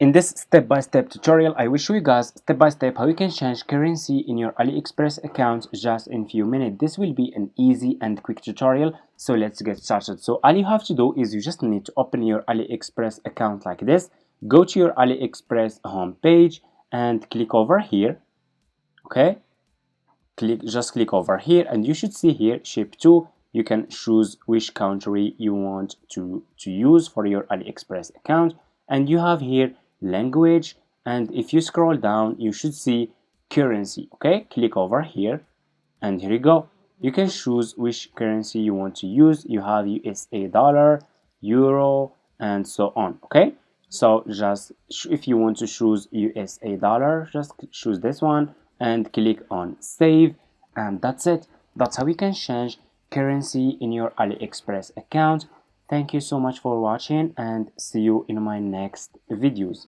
In this step-by-step tutorial, I will show you guys step-by-step how you can change currency in your AliExpress account just in few minutes. This will be an easy and quick tutorial, so let's get started. So all you have to do is you just need to open your AliExpress account like this. Go to your AliExpress homepage and click over here. Okay, just click over here and you should see here ship to. You can choose which country you want to use for your AliExpress account, and you have here language, and if you scroll down you should see currency. Okay, click over here and here you go. You can choose which currency you want to use. You have USA dollar, euro, and so on. Okay, so just if you want to choose USA dollar, just choose this one and click on save, and that's it. That's how you can change currency in your AliExpress account. Thank you so much for watching and see you in my next videos.